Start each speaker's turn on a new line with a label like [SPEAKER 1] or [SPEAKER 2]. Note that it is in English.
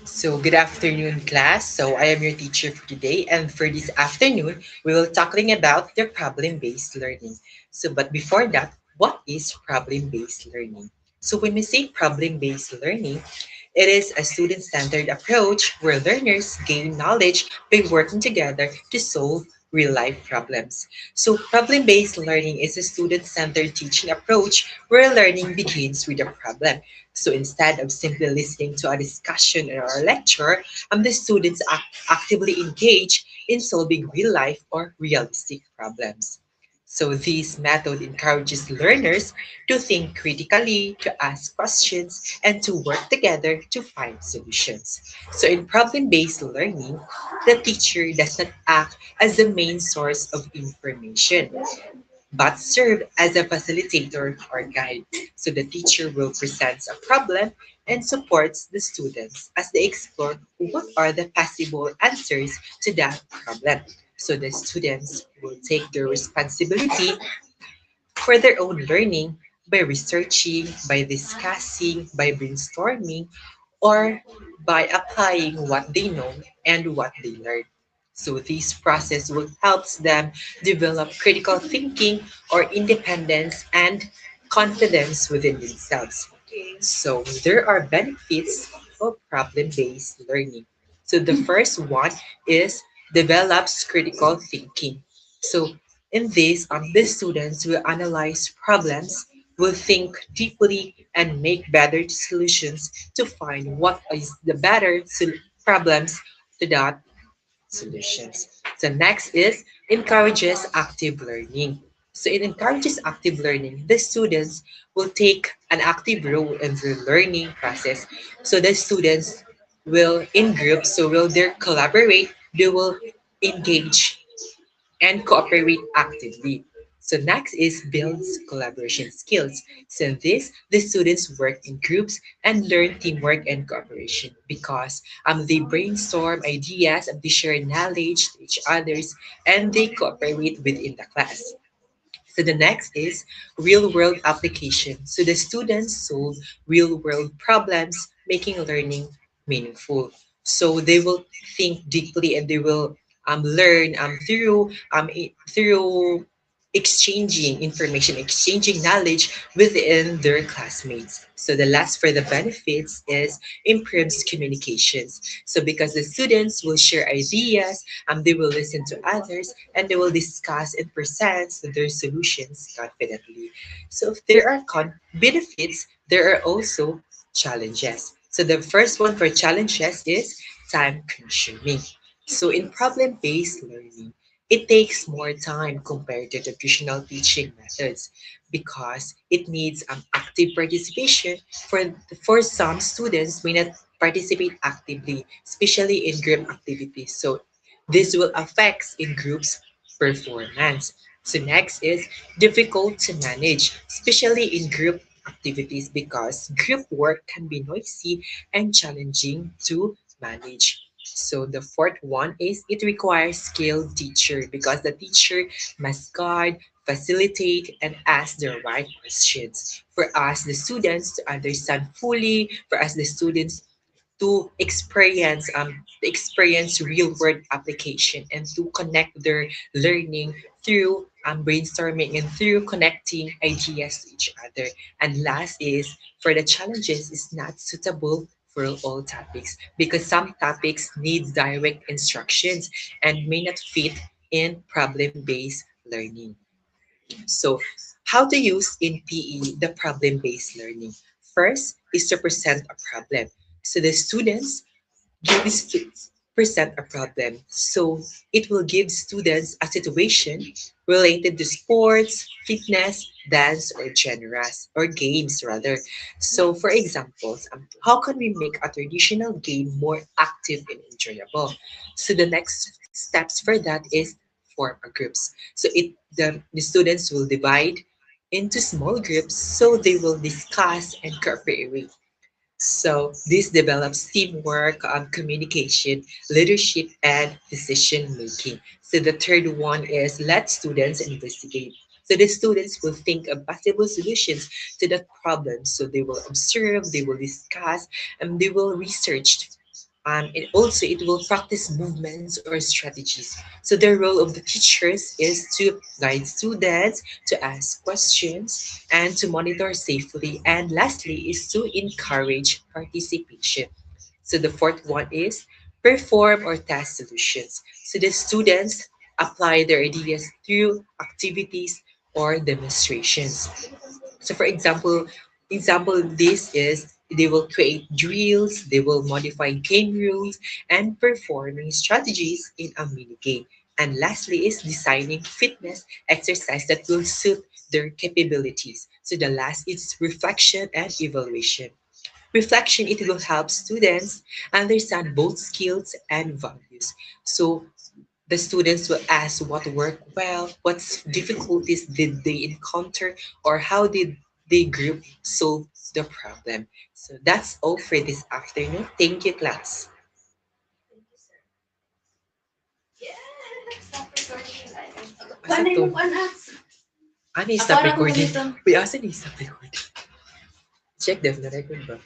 [SPEAKER 1] So, good afternoon, class. So, I am your teacher for today, and for this afternoon, we will tackling about the problem-based learning. So, but before that, what is problem-based learning? So, when we say problem-based learning, it is a student-centered approach where learners gain knowledge by working together to solve real-life problems. So, problem-based learning is a student-centered teaching approach where learning begins with a problem. So instead of simply listening to a discussion or a lecture, the students actively engage in solving real life or realistic problems. So this method encourages learners to think critically, to ask questions, and to work together to find solutions. So in problem-based learning, the teacher does not act as the main source of information but serve as a facilitator or guide. So the teacher will present a problem and supports the students as they explore what are the possible answers to that problem. So the students will take their responsibility for their own learning by researching, by discussing, by brainstorming, or by applying what they know and what they learn. So this process will help them develop critical thinking or independence and confidence within themselves. So there are benefits of problem-based learning. So the first one is develops critical thinking. So in this, the students will analyze problems, will think deeply, and make better solutions to find what is the better problems to that solutions. So next is encourages active learning. So it encourages active learning. The students will take an active role in the learning process. So the students will in groups, so will they collaborate, they will engage and cooperate actively. So next is builds collaboration skills. So in this, the students work in groups and learn teamwork and cooperation because they brainstorm ideas and they share knowledge to each others and they cooperate within the class. So the next is real world application. So the students solve real world problems, making learning meaningful. So they will think deeply and they will learn through exchanging information, exchanging knowledge within their classmates. So the last for the benefits is improves communications. So because the students will share ideas, they will listen to others, and they will discuss and present their solutions confidently. So if there are benefits, there are also challenges. So the first one for challenges is time consuming. So in problem-based learning, it takes more time compared to traditional teaching methods because it needs active participation. For some students may not participate actively, especially in group activities. So this will affect in groups performance. So next is difficult to manage, especially in group activities because group work can be noisy and challenging to manage. So the fourth one is it requires skilled teacher because the teacher must guide, facilitate, and ask the right questions for us, the students, to understand fully, for us, the students, to experience real world application and to connect their learning through brainstorming and through connecting ideas to each other. And last is for the challenges is not suitable for all topics because some topics need direct instructions and may not fit in problem-based learning. So, how to use in PE the problem based learning? First is to present a problem. So, the students give present a problem. So, it will give students a situation related to sports, fitness, dance, or genres, or games rather. So, for examples, how can we make a traditional game more active and enjoyable? So, the next steps for that is form a groups. So the students will divide into small groups so they will discuss and cooperate. So this develops teamwork, communication, leadership, and decision making. So the third one is let students investigate. So the students will think of possible solutions to that problem. So they will observe, they will discuss, and they will research. And also it will practice movements or strategies. So the role of the teachers is to guide students, to ask questions, and to monitor safely. And lastly is to encourage participation. So the fourth one is perform or task solutions. So the students apply their ideas through activities or demonstrations. So for example this is they will create drills, they will modify game rules and performing strategies in a mini game. And lastly is designing fitness exercise that will suit their capabilities. So the last is reflection and evaluation. Reflection, it will help students understand both skills and values. So the students will ask what worked well, what difficulties did they encounter, or how did they group solve the problem. So that's all for this afternoon. Thank you, class. Asa
[SPEAKER 2] Paano
[SPEAKER 1] to?
[SPEAKER 2] yung anak?
[SPEAKER 1] Ano yung
[SPEAKER 2] Ako
[SPEAKER 1] stop
[SPEAKER 2] ra ko
[SPEAKER 1] recording?
[SPEAKER 2] ganito.
[SPEAKER 1] Uy, asa na yung stop recording? Check def na record ba?